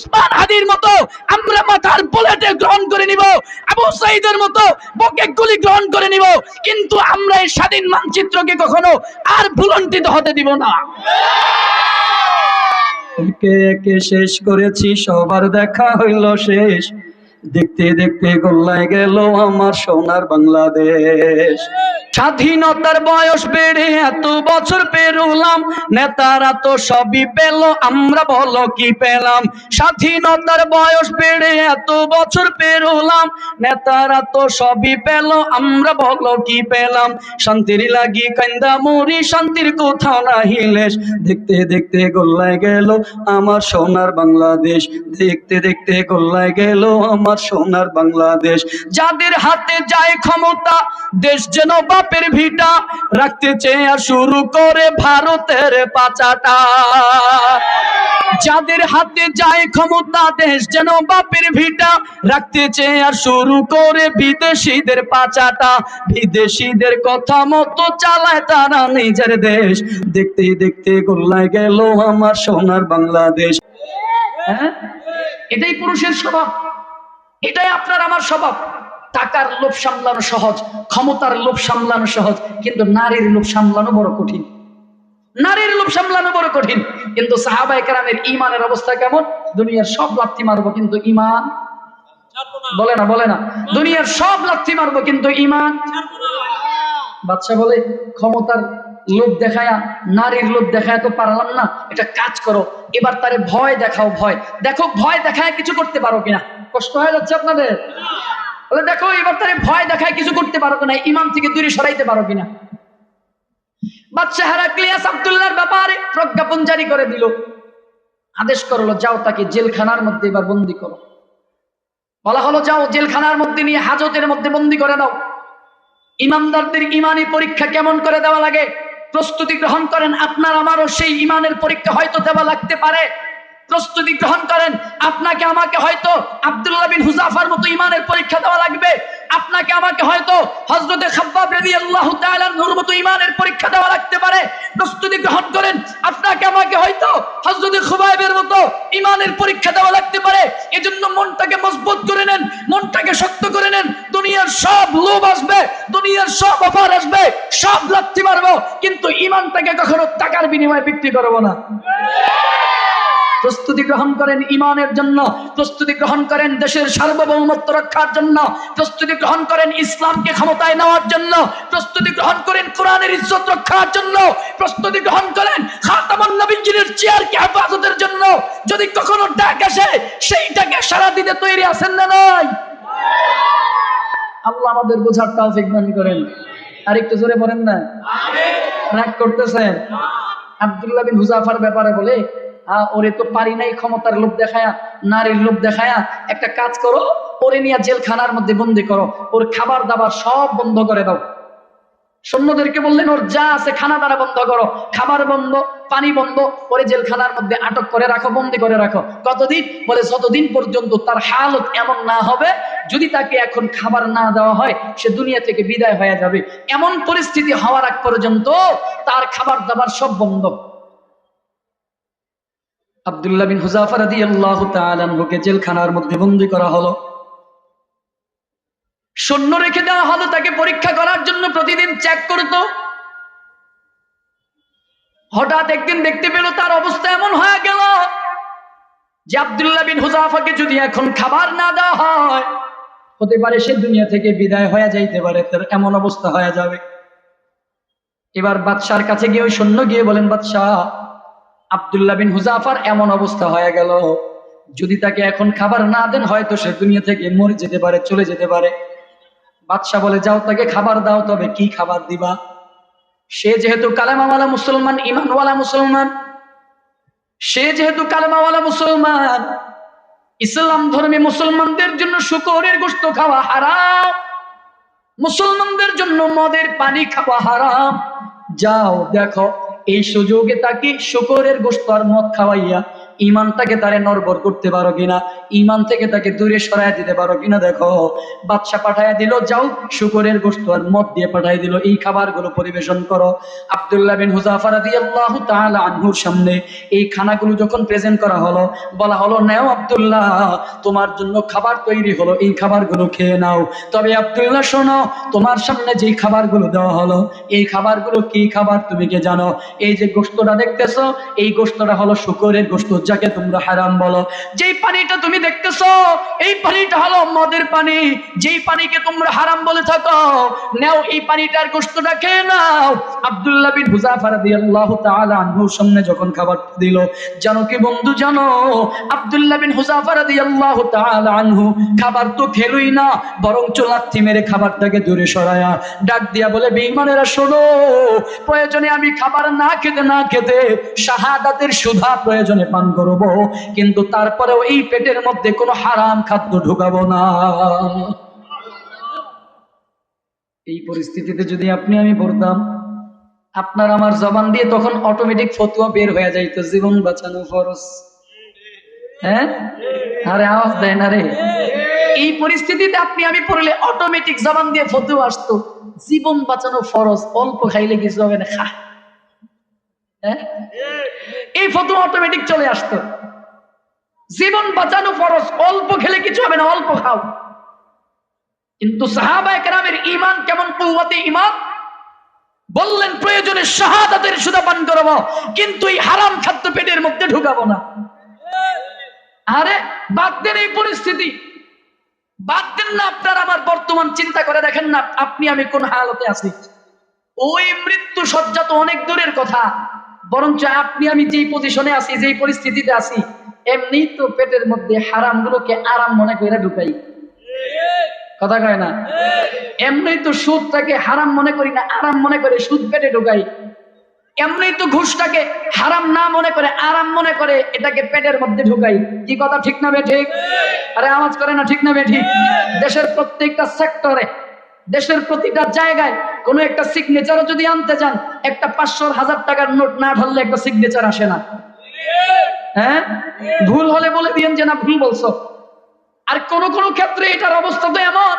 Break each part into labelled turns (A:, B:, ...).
A: উসমান হাদির মতো আমরা মাথার বুলেটে গ্রহণ করে নিব, আবু সাইদের মতো বুকে গুলি গ্রহণ করে নিব, কিন্তু আমরা এই স্বাধীন মানচিত্রকে কখনো আর ভুলন্টিত হতে দিব না।
B: একে একে শেষ করেছি, সবার দেখা হইল শেষ, দেখতে দেখতে গোল্লায় গেল আমার সোনার বাংলাদেশ। স্বাধীনতার বয়স বেড়ে এত বছর পেরোলাম, নেতারা তো সবই পেল, আমরা বলো কি পেলাম? স্বাধীনতার বয়স বেড়ে এত বছর পেরোলাম, নেতারা তো সবই পেল, আমরা বলো কি পেলাম? শান্তির লাগি কান্দা মরি, শান্তির কোথাও নাহি লেশ, দেখতে দেখতে গোল্লায় গেল আমার সোনার বাংলাদেশ, দেখতে দেখতে গোল্লায় গেল আমার সোনার বাংলাদেশ। যাদের হাতে যায় ক্ষমতা, দেশ যেন বাপের ভিটা, রাখতে চেয়ে শুরু করে ভারতের পাচাটা। যাদের হাতে যায় ক্ষমতা, দেশ যেন বাপের ভিটা, রাখতে চেয়ে শুরু করে বিদেশিদের পাচাটা। বিদেশিদের কথা মতো চালায় তারা নিজের দেশ, দেখতে দেখতে গোল্লায় গেল আমার সোনার বাংলাদেশ।
A: হ্যাঁ, এটাই পুরুষের স্বভাব, এটাই আপনার আমার স্বভাব। টাকার লোভ সামলানো সহজ, ক্ষমতার লোভ সামলানো সহজ, কিন্তু নারীর লোভ সামলানো বড় কঠিন। নারীর লোভ সামলানো বড় কঠিন। কিন্তু সাহাবায়ে কেরামের ঈমানের অবস্থা কেমন? দুনিয়ার সব লাথি মারবো কিন্তু ঈমান বলে না, বলে না, দুনিয়ার সব লাথি মারবো কিন্তু ঈমান। বাদশা বলে, ক্ষমতার লোভ দেখায়া, নারীর লোভ দেখায় তো পারলাম না, এটা কাজ করো, এবার তারে ভয় দেখাও। ভয় দেখো, ভয় দেখায় কিছু করতে পারো কিনা। কষ্ট হয়ে যাচ্ছে আপনাদের? বলে দেখো এবার তারে ভয় দেখায় কিছু করতে পারো কিনা, ইমাম থেকে দূরে সরাইতে পারো কিনা। বাদশা হেরাক্লিয়াস আব্দুল্লাহর ব্যাপারে প্রজ্ঞাপন জারি করে দিল, আদেশ করলো, যাও তাকে জেলখানার মধ্যে এবার বন্দি করো। বলা হলো, যাও জেলখানার মধ্যে নিয়ে হাজতের মধ্যে বন্দি করে দাও। ইমানদারদের ইমানি পরীক্ষা কেমন করে দেওয়া লাগে প্রস্তুতি গ্রহণ করেন। আপনার আমারও সেই ইমানের পরীক্ষা হয়তো দেওয়া লাগতে পারে, প্রস্তুতি গ্রহণ করেন। আপনাকে আমাকে হয়তো আব্দুল্লাহ বিন হুযাফার মতো ইমানের পরীক্ষা দেওয়া লাগবে, আপনাকে আমাকে হয়তো হযরতে খাব্বাব রাদিয়াল্লাহু তাআলা নূর মতো ইমানের পরীক্ষা দেওয়া লাগতে পারে। প্রস্তুতি গ্রহণ করেন। আপনাকে আমাকে হয়তো হযরতে খুবাইবের মতো ইমানের পরীক্ষা দেওয়া লাগতে পারে। এজন্য মনটাকে মজবুত করে নেন, মনটাকে শক্ত করে নেন। দুনিয়ার সব লোভ আসবে, দুনিয়ার সব অফার আসবে, সব লাথি মারবো, কিন্তু ইমানটাকে কখনো টাকার বিনিময়ে বিক্রি করব না। প্রস্তুতি গ্রহণ করেন ইমানের জন্য, প্রস্তুতি গ্রহণ করেন দেশের সার্বভৌমত্ব রক্ষার জন্য, প্রস্তুতি গ্রহণ করেন ইসলামকে ক্ষমতায় নেওয়ার জন্য, প্রস্তুতি গ্রহণ করেন কোরআনের ইজ্জত রক্ষার জন্য, প্রস্তুতি গ্রহণ করেন খাতামুন নবিয়্যিনের চেয়ারকে হেফাজতের জন্য। যদি কখনো ডাক আসে, সেইটাকে সাড়া দিতে তৈরি আছেন না নাই? আল্লাহ আমাদের বোঝার তৌফিক দান করেন। আর একটু জোরে বলেন না, রাগ করতেছেন? আব্দুল্লাহ বিন হুযাফার ব্যাপারে বলে, ওরে তো পারি নাই ক্ষমতার লোভ দেখায়া, নারীর লোভ দেখায়া, একটা কাজ করো, ওরে নিয়ে জেলখানার মধ্যে বন্দি করো, ওর খাবার দাবার সব বন্ধ করে দাও। সৈন্যদেরকে বললেন, ওর যা আছে খানা দানা বন্ধ করো, খাবার বন্ধ, পানি বন্ধ, ওরে জেলখানার মধ্যে আটক করে রাখো, বন্দি করে রাখো। কতদিন? বলে যতদিন পর্যন্ত তার হালত এমন না হবে, যদি তাকে এখন খাবার না দেওয়া হয়, সে দুনিয়া থেকে বিদায় হয়ে যাবে। এমন পরিস্থিতি হওয়ার আগ পর্যন্ত তার খাবার দাবার সব বন্ধ। আব্দুল্লাহ বিন হুযাফা রাদিয়াল্লাহু তাআলা আনহুকে জেলখানার মধ্যে বন্দী করা হলো। সৈন্য রেখে দেওয়া হলো তাকে পরীক্ষা করার জন্য, প্রতিদিন চেক করত। হঠাৎ একদিন দেখতে পেল তার অবস্থা এমন হয়ে গেল যে আব্দুল্লাহ বিন হুযাফাকে যদি এখন খাবার না দেওয়া হয়, হতে পারে সে দুনিয়া থেকে বিদায় হয়ে যাইতে পারে, তার এমন অবস্থা হয়ে যাবে। এবার বাদশার কাছে গিয়ে ওই সৈন্য গিয়ে বলেন, বাদশাহ, আব্দুল্লাহ বিন হুযাফার এমন অবস্থা হয়ে গেল, যদি তাকে এখন খাবার না দেন হয়তো সে দুনিয়া থেকে মরে যেতে পারে, চলে যেতে পারে। বাদশা বলে, যাও তাকে খাবার দাও, তবে কি খাবার দিবা? সে যেহেতু কালেমাওয়ালা মুসলমান, ঈমানওয়ালা মুসলমান, সে যেহেতু কালেমাওয়ালা মুসলমান, ইসলাম ধর্মী মুসলমানদের জন্য শুকরের গোশত খাওয়া হারাম, মুসলমানদের জন্য মদের পানি খাওয়া হারাম। যাও দেখো এই সুযোগে তাকে শুকরের গোশত আর মদ খাওয়াইয়া
B: ইমানটাকে তারে নড়বড় করতে পারো কিনা, ইমান থেকে তাকে দূরে সরায় দিতে পারো কিনা দেখো। বাদশা পাঠায়া দিল, যাও শুকরের গোশত আর মদ দিয়ে পাঠাই দিল, এই খাবারগুলো পরিবেশন করো। আব্দুল্লাহ বিন হুযাফা রাদিয়াল্লাহু তাআলা আনহুর সামনে এই খানাগুলো যখন প্রেজেন্ট করা হলো, বলা হলো, নাও আব্দুল্লাহ, তোমার জন্য খাবার তৈরি হলো, এই খাবারগুলো খেয়ে নাও। তবে আব্দুল্লাহ শোনো, তোমার সামনে যেই খাবারগুলো দেওয়া হলো, এই খাবারগুলো কি খাবার তুমি কি জানো? এই যে গোশতটা দেখতেছো, এই গোশতটা হলো শুকরের গোশত, যাকে তোমরা হারাম বলো। যেই পানিটা তুমি দেখতেছো, এই পানিটা হলো মদের পানি, যেই পানিকে তোমরা হারাম বলে থাকো। নাও এই পানিটার গোশতটা খেয়ে নাও। আব্দুল্লাহ বিন হুযাফা রাদিয়াল্লাহু তাআলা আনহুর সামনে যখন খাবার দিল, জানো কি বন্ধু, জানো আব্দুল্লাহ বিন হুযাফা রাদিয়াল্লাহু তাআলা আনহু খাবার তো খেলুই না, বরঞ্চ লাথি মেরে খাবারটাকে দূরে সরায়া ডাক দিয়া বলে, বেঈমানেরা শোনো, প্রয়োজনে আমি খাবার না খেতে শাহাদাতের সুধা প্রয়োজনে পান করব, কিন্তু তারপরেও এই পেটের মধ্যে কোনো হারাম খাদ্য ঢুকাবো না। এই পরিস্থিতিতে যদি আপনি আমি পড়তাম, আপনার আমার জবান দিয়ে তখন অটোমেটিক ফতোয়া বের হয়ে যাইতো, জীবন বাঁচানো ফরজ। হ্যাঁ, আরে আওয়াজ দেয় না রে। এই পরিস্থিতিতে আপনি আমি পড়লে অটোমেটিক জবান দিয়ে ফতোয়া আসতো, জীবন বাঁচানো ফরজ, অল্প খাইলে কিছু হবে না, খা। হ্যাঁ, এই ফতোয়া অটোমেটিক চলে আসতো, জীবন বাঁচানো ফরজ, অল্প খেলে কিছু হবে না, অল্প খাও। কিন্তু সাহাবায়ে কেরামের ঈমান কেমন, কুওয়াতে ঈমান, বললেন প্রয়োজনে শাহাদাতের সুধা পান করব, কিন্তু এই হারাম খাদ্য পেটের মধ্যে ঢুকাবো না। আরে বাদ দেন এই পরিস্থিতি, বাদ দেন না আপনার আমার বর্তমান চিন্তা করে দেখেন না, আপনি আমি কোন হালতে আছি। ওই মৃত্যু সজ্জা তো অনেক দূরের কথা, বরঞ্চ আপনি আমি যেই পজিশনে আছি, যেই পরিস্থিতিতে আছি, এমনি তো পেটের মধ্যে হারাম গুলোকে আরাম মনে করে ঢুকাই। কথা কয় না? এমনি তো সুদটাকে হারাম মনে করি না, আরাম মনে করে সুদ পেটে ঢুকাই। এমনি তো ঘুষটাকে হারাম না মনে করে আরাম মনে করে এটাকে পেটের মধ্যে ঢুকাই। কি কথা ঠিক না বেঠিক? আরে আওয়াজ করে না, ঠিক না বেঠিক? দেশের প্রত্যেকটা সেক্টরে, দেশের প্রতিটা জায়গায় কোনো একটা সিগনেচারও যদি আনতে যান, একটা 500-1000 টাকার নোট না ঢাললে একটা সিগনেচার আসে না। হ্যাঁ, ভুল হলে বলে দিয়েন যে না ভুল বলছো। আর কোন কোন ক্ষেত্রে এটার অবস্থা তো এমন,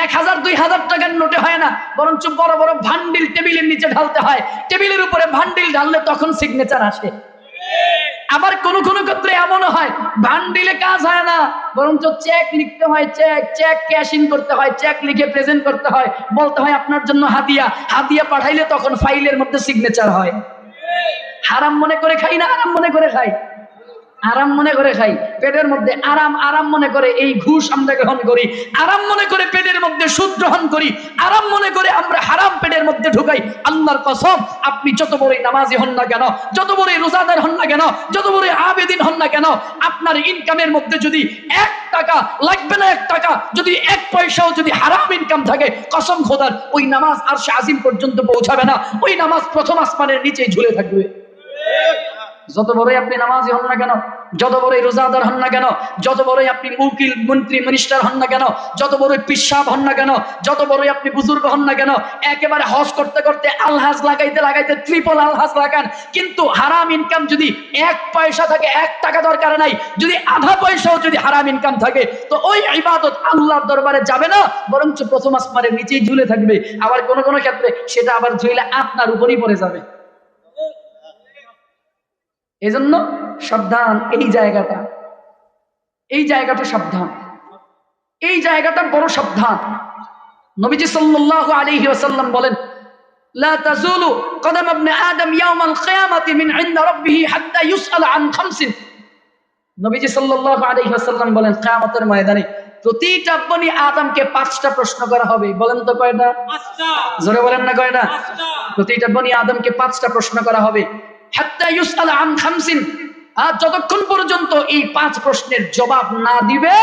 B: 1000-2000 টাকার নোটে হয় না, বরঞ্চ বড় বড় ভান্ডিল টেবিলের নিচে ঢালতে হয়, টেবিলের উপরে ভান্ডিল ঢাললে তখন সিগনেচার আসে। আবার কোন কোন ক্ষেত্রে এমনও হয়, ভান্ডিলে কাজ হয় না, বরঞ্চ চেক লিখতে হয়, চেক ক্যাশিং করতে হয়, চেক লিখে প্রেজেন্ট করতে হয়, বলতে হয় আপনার জন্য হাদিয়া পাঠাইলে তখন ফাইলের মধ্যে সিগনেচার হয়। হারাম মনে করে খাই না আরাম মনে করে খাই? আরাম মনে করে খাই, পেটের মধ্যে আরাম মনে করে এই ঘুষ আমরা গ্রহণ করি, আরাম মনে করে পেটের মধ্যে সুদ গ্রহণ করি, আরাম মনে করে আমরা হারাম পেটের মধ্যে ঢুকাই। আল্লাহর কসম, আপনি যত বড়ই নামাজি হন না কেন, যত বড়ই রোজাদার হন না কেন, যত বড়ই আবেদিন হন না কেন, আপনার ইনকামের মধ্যে যদি 1 টাকা লাগবে না, 1 টাকা যদি 1 পয়সাও যদি হারাম ইনকাম থাকে, কসম খোদার, ওই নামাজ আরশে আজিম পর্যন্ত পৌঁছাবে না, ওই নামাজ প্রথম আসমানের নিচেই ঝুলে থাকবে। যত বড়ই আপনি নামাজি হন না কেন, যত বড়ই রোজাদার হন না কেন, যত বড়ই আপনি উকিল মন্ত্রী মিনিস্টার হন না কেন, যত বড়ই পিসাব হন না কেন, যত বড়ই আপনি বুজুর্গ হন না কেন, একেবারে হজ করতে করতে আলহাজ লাগাইতে ট্রিপল আলহাজ লাগান, কিন্তু হারাম ইনকাম যদি 1 পয়সা থাকে, 1 টাকা দরকার নাই, যদি আধা পয়সাও যদি হারাম ইনকাম থাকে, তো ওই ইবাদত আল্লাহর দরবারে যাবে না, বরঞ্চ প্রথম আসমানের নিচেই ঝুলে থাকবে। আবার কোন কোন ক্ষেত্রে সেটা আবার ঝুলে আপনার উপরই পড়ে যাবে। এজন্য সাবধান, এই জায়গাটা সাবধান, এই জায়গাটা বড় সাবধান। নবীজি সাল্লাল্লাহু আলাইহি ওয়াসাল্লাম বলেন, লা তাজুলু কদম ইবনে আদম ইয়াউমাল কিয়ামাতি মিন ইনদা রাব্বিহি হাত্তা ইউসআল আন খামসিন। নবীজি সাল্লাল্লাহু আলাইহি ওয়াসাল্লাম বলেন, কিয়ামতের ময়দানে প্রতিটা বনি আদমকে 5টা প্রশ্ন করা হবে। বলেন তো কয়টা? 5টা। জোরে বলেন না কয়টা? 5টা। প্রতিটা বনি আদমকে 5টা প্রশ্ন করা হবে। হাত্তা ইউসআল আন খামসিন, আর যতক্ষণ পর্যন্ত এই 5 প্রশ্নের জবাব না দিবে,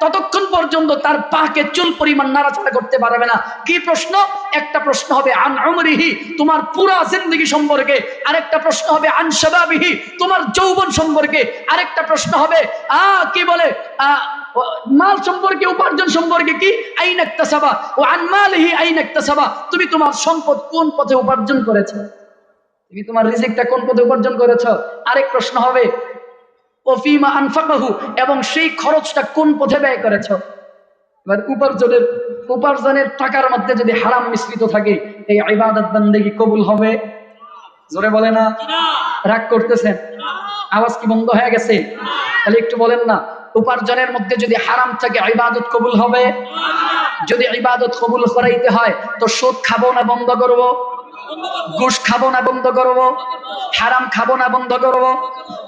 B: ততক্ষণ পর্যন্ত তার পাকে চুল পরিমাণ নাড়াচাড়া করতে পারবে না। কি প্রশ্ন? একটা প্রশ্ন হবে আন উমরিহি, তোমার পুরা জিন্দেগি সম্পর্কে। আরেকটা প্রশ্ন হবে আন শাবাবিহি, তোমার যৌবন সম্পর্কে। আরেকটা প্রশ্ন হবে কি বলে মাল সম্পর্কে, উপার্জন সম্পর্কে। কি? আইনা ইকতাসাবা ওয়া আন মালিহি আইনা ইকতাসাবা, তুমি তোমার সম্পদ কোন পথে উপার্জন করেছো, তুমি তোমার রিজিকটা কোন পথে উপার্জন করেছো। আরেক প্রশ্ন হবে
A: ওফিমা আনফাকাহু, এবং সেই খরচটা কোন পথে ব্যয় করেছ। এবার উপার্জনের টাকার মধ্যে যদি হারাম মিশ্রিত থাকে, এই ইবাদত বান্দেগি কবুল হবে? জোরে বলে না। রাগ করতেছেন? আওয়াজ কি বন্ধ হয়ে গেছে? তাহলে একটু বলেন না, উপার্জনের মধ্যে যদি হারাম থাকে ইবাদত কবুল হবে? যদি ইবাদত কবুল করাইতে হয় তো সুদ খাবো না বন্ধ করব, ঘুষ খাবো না বন্ধ করব, হারাম খাবো না বন্ধ করব,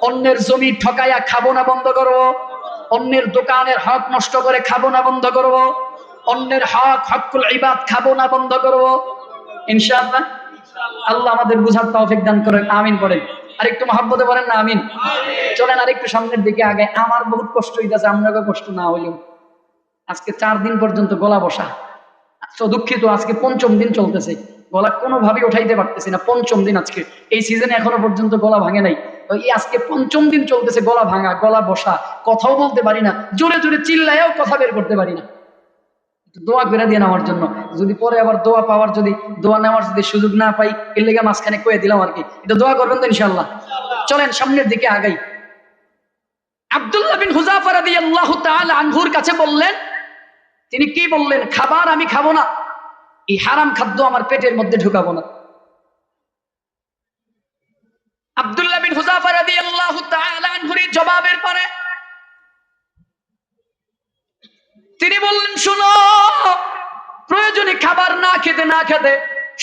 A: অন্যের জমি ঠকাইয়া খাবো না বন্ধ করব, অন্যের দোকানের হক নষ্ট করে খাবো না বন্ধ করব, অন্যের হকুল ইবাদ খাবো না বন্ধ করব ইনশাআল্লাহ। আল্লাহ আমাদের বুঝার তৌফিক দান করেন, আমিন পড়েন। আরেকটু মহব্বতে বলেন না আমিন। চলেন আরেকটু সামনের দিকে আগে। আমার বহুত কষ্ট হইতেছে, আপনাকে কষ্ট না হইলেও। আজকে 4 দিন পর্যন্ত গলা বসা, দুঃখিত। আজকে 5ম দিন চলতেছে, গলা কোনোভাবেই উঠাইতে পারতেছি না। 5ম দিন আজকে, এই সিজনে এখনো পর্যন্ত গলা ভাঙে নাই। তো এই আজকে 5ম দিন চলতেছে গলা ভাঙা, গলা বসা, কথাও বলতে পারি না, জোরে জোরে চিল্লায়ও কথা বের করতে পারি না। দোয়া করে দিয়ে আমার জন্য, যদি পরে আবার দোয়া পাওয়ার যদি দোয়া নেওয়ার যদি সুযোগ না পাই, এর লেগে মাঝখানে কয়ে দিলাম আর কি। এটা দোয়া করবেন তো ইনশাআল্লাহ। চলেন সামনের দিকে আগাই। আব্দুল্লাহ বিন হুযাফা রাদিয়াল্লাহু তাআলা আনহুর কাছে বললেন, তিনি কি বললেন? খাবার আমি খাবো না, এই হারাম খাদ্য আমার পেটের মধ্যে ঢুকাবো না। আব্দুল্লাহ বিন হুযাফা রাদিয়াল্লাহু তাআলা আনহুর জবাবের পরে তিনি বললেন, শুনো, প্রয়োজনে খাবার না খেতে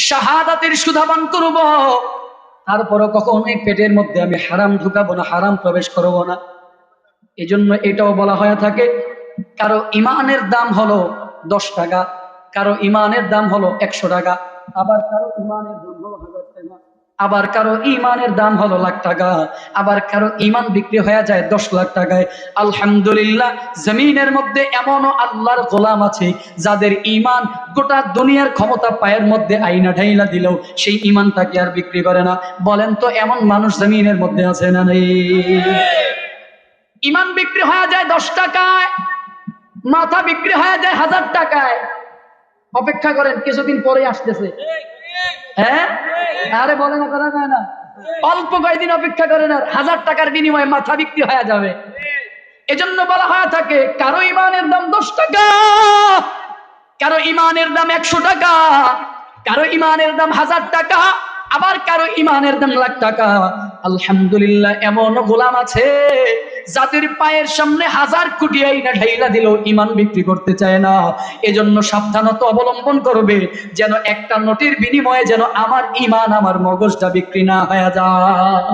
A: শাহাদাতের সুধাবান করব, তারপরও কখনোই পেটের মধ্যে আমি হারাম ঢুকাবো না, হারাম প্রবেশ করবো না। এই জন্য এটাও বলা হয়ে থাকে, কারো ইমানের দাম হলো 10 টাকা, কারো ইমানের দাম হলো 100 টাকা, আবার কারো ইমানের দাম হলো 1000 টাকা, আবার কারো ইমানের দাম হলো লাখ টাকা, আবার কারো ইমান বিক্রি হয়ে যায় 10 লাখ টাকায়। আলহামদুলিল্লাহ, জমিনের মধ্যে এমনও আল্লাহর গোলাম আছে যাদের ইমান গোটা দুনিয়ার ক্ষমতা পায়ের মধ্যে আইনা ঢাইলা দিলেও সেই ইমানটাকে আর বিক্রি করে না। বলেন তো এমন মানুষ জমিনের মধ্যে আছে না নেই? ইমান বিক্রি হয়ে যায় 10 টাকায়, মাথা বিক্রি হয়ে যায় 1000 টাকায়। অপেক্ষা করেন, কিছুদিন পরে আসতেছে। হ্যাঁ, আরে বলে না, করা যায় না। অল্প কয়েকদিন অপেক্ষা করেন, আর 1000 টাকার বিনিময়ে মাথা বিক্রি হয়ে যাবে। এজন্য বলা হয়ে থাকে, কারো ইমানের দাম 10 টাকা, কারো ইমানের দাম 100 টাকা, কারো ইমানের দাম 1000 টাকা, আবার কারো ইমানের দাম লাখ টাকা। আলহামদুলিল্লাহ, এমন গোলাম আছে যাদের পায়ের সামনে 1000 কোটি আইনা ঢাইলা দিলেও ইমান বিক্রি করতে চায় না। এজন্য সাবধানতা অবলম্বন করবে, যেন একটা নোটের বিনিময়ে যেন আমার ইমান, আমার মগজটা বিক্রি না হয়ে যায়।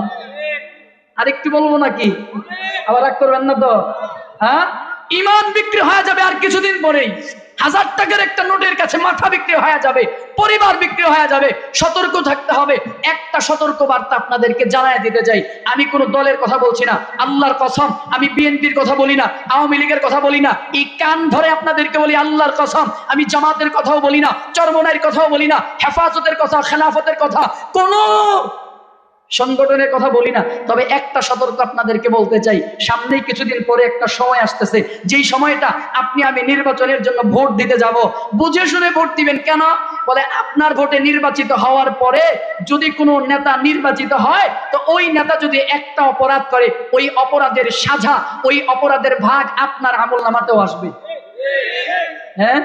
A: আরেকটু বলবো নাকি? আবার রাগ করবেন না তো? হ্যাঁ, ইমান বিক্রি হয়ে যাবে আর কিছুদিন পরেই। 1000 টাকার একটা নোটের কাছে মাথা বিক্রি হয়ে যাবে, পরিবার বিক্রি হয়ে যাবে। সতর্ক থাকতে হবে। একটা সতর্ক বার্তা আপনাদেরকে জানায় দিতে চাই। আমি কোনো দলের কথা বলছি না, আল্লাহর কসম, আমি বিএনপির কথা বলি না, আওয়ামী লীগের কথা বলি না। এই কান ধরে আপনাদেরকে বলি, আল্লাহর কসম, আমি জামাতের কথাও বলি না, চরমনাইর কথাও বলি না, হেফাজতের কথা, খেলাফতের কথা, কোন সংগঠনের কথা বলি না। তবে একটা সতর্ক আপনাদেরকে বলতে চাই, সামনেই কিছুদিন পরে একটা সময় আসতেছে, যেই সময়টা আপনি আমি নির্বাচনের জন্য ভোট দিতে যাব। বুঝে শুনে ভোট দিবেন। কেন? বলে আপনার ভোটে নির্বাচিত হওয়ার পরে যদি কোনো নেতা নির্বাচিত হয়, তো ওই নেতা যদি একটা অপরাধ করে, ওই অপরাধের সাজা, ওই অপরাধের ভাগ আপনার আমলনামাতেও আসবে। হ্যাঁ,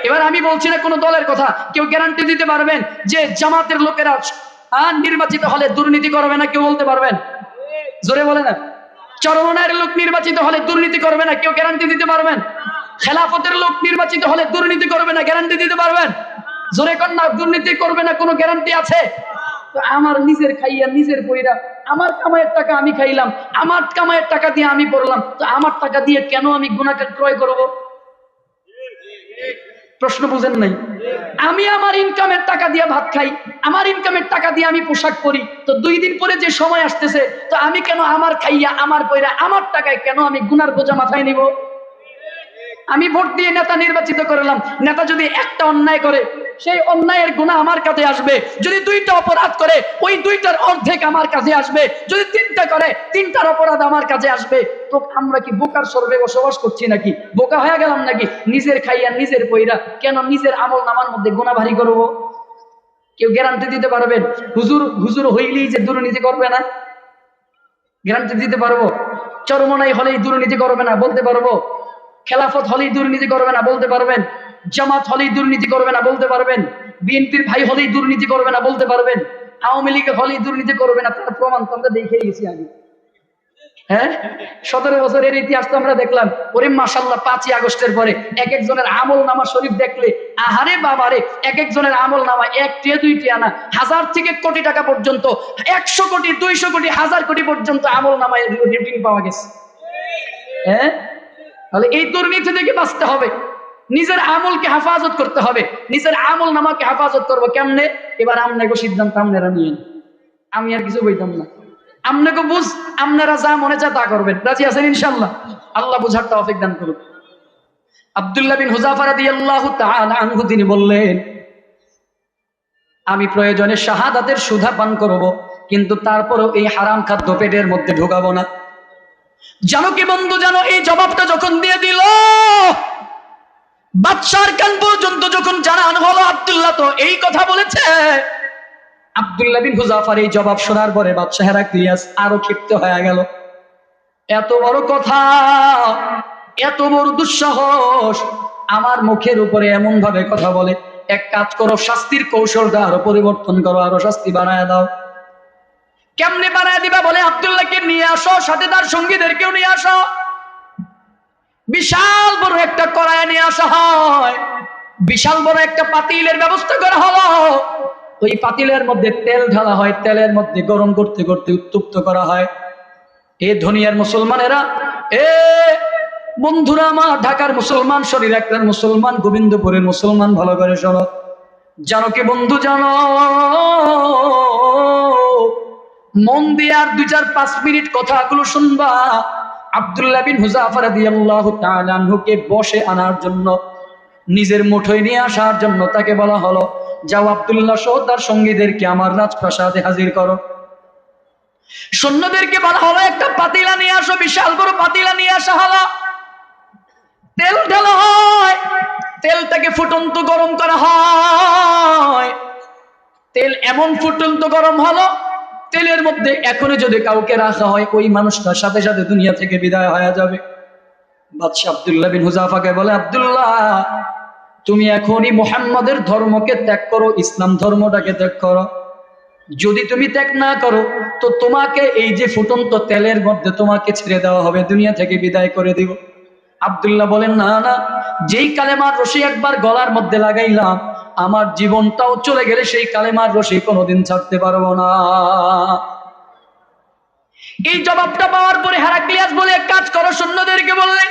A: এবার আমি বলছি না কোনো দলের কথা। কেউ গ্যারান্টি দিতে পারবেন যে জামাতের লোকেরা নির্বাচিত হলে দুর্নীতি করবে না? কেউ বলতে পারবেন? জোরে বলে না। চরমনায়ের লোক নির্বাচিত হলে দুর্নীতি করবে না? কেউ গ্যারান্টি দিতে পারবেন? খেলাফতের লোক নির্বাচিত হলে দুর্নীতি করবে না? গ্যারান্টি দিতে পারবেন? জোরে কর না, দুর্নীতি করবে না, কোনো গ্যারান্টি আছে? তো আমার নিজের খাইয়া নিজের পয়রা, আমার কামাইয়ের টাকা আমি খাইলাম, আমার কামাইয়ের টাকা দিয়ে আমি পড়লাম, তো আমার টাকা দিয়ে কেন আমি গুনাহকে ক্রয় করব? প্রশ্ন বুঝেন নাই? আমি আমার ইনকামের টাকা দিয়ে ভাত খাই, আমার ইনকামের টাকা দিয়ে আমি পোশাক পরি, তো 2 দিন পরে যে সময় আসতেছে, তো আমি কেন আমার খাইয়া আমার পয়রা আমার টাকায় কেন আমি গুনার বোঝা মাথায় নিব? আমি ভোট দিয়ে নেতা নির্বাচিত করলাম, নেতা যদি একটা অন্যায় করে, সেই অন্যায়ের গুনাহ আমার কাছে আসবে। যদি 2টা অপরাধ করে, ওই 2টার অর্ধেক আমার কাছে আসবে। যদি 3টা করে, 3টার অপরাধ আমার কাছে আসবে। তো আমরা কি বোকার স্বর্গে বসবাস করছি নাকি? বোকা হয়ে গেলাম নাকি? নিজের খাইয়া নিজের পয়রা কেন নিজের আমল নামার মধ্যে গুনাহ ভারী করব? কেউ গ্যারান্টি দিতে পারবেন হুজুর হইলেই যে দুর্নীতি করবে না? গ্যারান্টি দিতে পারবো? চরমনাই হলেই দুর্নীতি করবে না বলতে পারবো? খেলাফত হলেই দুর্নীতি করবে না বলতে পারবেন? জামাত হলেই দুর্নীতি করবে না বলতে পারবেন? বিএনপির ভাই হলেই দুর্নীতি করবে না বলতে পারবেন? আওয়ামী লীগ হলেই দুর্নীতি করবে না, তার প্রমাণ তো আমরা দেখেই গেছি আগে। হ্যাঁ, 17 বছরের ইতিহাস তো আমরা দেখলাম। ওরে মাশাআল্লাহ, 5ই আগস্টের পরে এক একজনের আমল নামা শরীফ দেখলে আহারে বাবারে, এক একজনের আমল নামা 1 টিয়া 2 টিয়া না, 1000 থেকে কোটি টাকা পর্যন্ত, 100 কোটি 200 কোটি 1000 কোটি পর্যন্ত আমল নামায় রিডিং পাওয়া গেছে। হ্যাঁ, তাহলে এই দুর্নীতি থেকে বাঁচতে হবে, নিজের আমলকে হেফাজত করতে হবে। নিজের আমল নামাকে হেফাজত করবো কেমনে? এবার আপনাকে সিদ্ধান্ত আপনারা নিয়েন, আমি আর কিছু বলতাম না। আপনাকে বুঝ, আপনারা যা মনে চায় তা করবেন। রাজি আছেন ইনশাআল্লাহ? আল্লাহ বুঝার তৌফিক দান করুন। আব্দুল্লাহ বিন হুযাফা রাদিয়াল্লাহু তাআলা আনহু তিনি বললেন, আমি প্রয়োজনে শাহাদাতের সুধা পান করব, কিন্তু তারপরও এই হারাম খাদ্য পেটের মধ্যে ঢোকাবো না। জানো কি বন্ধু, জানো এই জবাবটা যখন দিয়ে দিল, বাদশার কান পর্যন্ত যখন জানানো হলো আব্দুল্লাহ তো এই কথা বলেছে, আব্দুল্লাহ বিন হুযাফার এই জবাব শোনার পরে বাদশা হেরাক্লিয়াস আরো ক্ষিপ্ত হয়ে গেল। এত বড় কথা, এত বড় দুঃসাহস, আমার মুখের উপরে এমন ভাবে কথা বলে। এক কাজ করো, শাস্তির কৌশলটা আরো পরিবর্তন করো, আরো শাস্তি বাড়ায় দাও। কেমনে বাড়ায় দিবা? বলে আব্দুল্লাহকে নিয়ে আসো, সাথে তার সঙ্গীদেরকেও নিয়ে আসো। বিশাল বড় একটা কড়াই নিয়ে আসা হয়, বিশাল বড় একটা পাতিলের ব্যবস্থা করা হলো। ওই পাতিলের মধ্যে তেল ঢালা হয়, তেলের মধ্যে গরম করতে করতে উত্তপ্ত করা হয়। এ দুনিয়ার মুসলমানেরা, এ বন্ধুরা আমার, ঢাকার মুসলমান, শরীর একটা মুসলমান, গোবিন্দপুরের মুসলমান, ভালো করে শোনো। জানো কি বন্ধু, জানো, মন দিয়ে আর 2-4-5 মিনিট কথাগুলো শুনবা। আব্দুল্লাহ বিন হুযাফা রাদিয়াল্লাহু তাআলা আনহুকে বসে আনার জন্য, নিজের মুঠোয় নিয়ে আসার জন্য তাকে বলা হলো, যাও আব্দুল্লাহ সহ তার সঙ্গীদেরকে আমার রাজপ্রাসাদে হাজির করো। সৈন্যদেরকে বলা হলো, একটা পাতিলা নিয়ে আসো, বিশাল বড় পাতিলা নিয়ে আসা হলো। তেল ঢালা হয়, তেলটাকে ফুটন্ত গরম করা হয়। তেল এমন ফুটন্ত গরম হলো, তেলের মধ্যে এখনো যদি কাউকে রাখা হয়, ওই মানুষটার সাথে সাথে দুনিয়া থেকে বিদায় হয়ে যাবে। বাদশা আব্দুল্লাহ বিন হুযাফাকে বলে, আব্দুল্লাহ, তুমি এখনই মুহাম্মাদের ধর্মকে ত্যাগ করো, ইসলাম ধর্মটাকে ত্যাগ করো। যদি তুমি ত্যাগ না করো তো তোমাকে এই যে ফুটন্ত তেলের মধ্যে তোমাকে ছেড়ে দেওয়া হবে, দুনিয়া থেকে বিদায় করে দিব। আব্দুল্লাহ বলেন, না না, যেই কালেমার রশি একবার গলার মধ্যে লাগাইলাম, আমার জীবনটাও চলে গেলে সেই কালেমার রশি কোনোদিন ছাড়তে পারবো না। এই জবাবটা পাওয়ার পরে হেরাক্লিয়াস বলে, এক কাজ করো, সৈন্যদেরকে বললেন,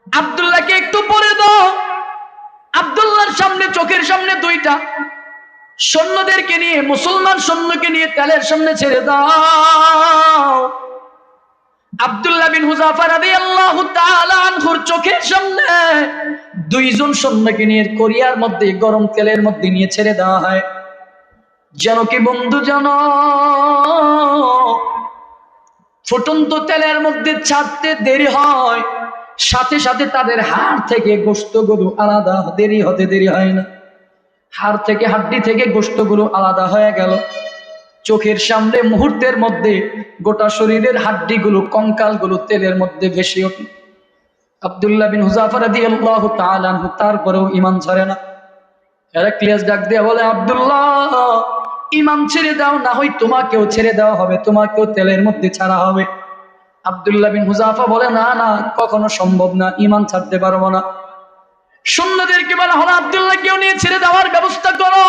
A: আব্দুল্লাহকে একটু পরে দাও। আব্দুল্লাহর সামনে, চোখের সামনে 2টা সৈন্যদেরকে নিয়ে, মুসলমান সৈন্যকে নিয়ে তেলের সামনে ছেড়ে দাও। আব্দুল্লাহ বিন হুযাফা রাদিয়াল্লাহু তাআলা আনহুর চোখের সামনে 2 জন সৈন্যকে নিয়ে কোরিয়ার মধ্যে গরম তেলের মধ্যে নিয়ে ছেড়ে দেওয়া হয়। জানো কি বন্ধু, জানো, ফুটন্ত তেলের মধ্যে ছাড়তে দেরি হয়, সাথে সাথে তাদের হাড় থেকে গোশতগুলো আলাদা দেরি হয় না। হাড় থেকে, হাড্ডি থেকে গোশতগুলো আলাদা হয়ে গেল। চোখের সামনে মুহূর্তের মধ্যে গোটা শরীরের হাড্ডিগুলো, কঙ্কালগুলো তেলের মধ্যে ভেসে ওঠে। আব্দুল্লাহ বিন হুযাফা রাদিয়াল্লাহু তাআলা আনহু তারপরেও ঈমান ছাড়ে না। হেরাক্লিয়াস ডাক দিয়ে বলে, আব্দুল্লাহ, ঈমান ছেড়ে দাও, না হয় তোমাকেও ছেড়ে দেওয়া হবে, তোমাকেও তেলের মধ্যে ছাড়া হবে। আব্দুল্লাহ বিন হুযাফা বলে, না না, কখনো সম্ভব না, ঈমান ছাড়তে পারবো না। সৈন্যদেরকে বলা হলো, আব্দুল্লাহকেও নিয়ে ছেড়ে দেওয়ার ব্যবস্থা করো।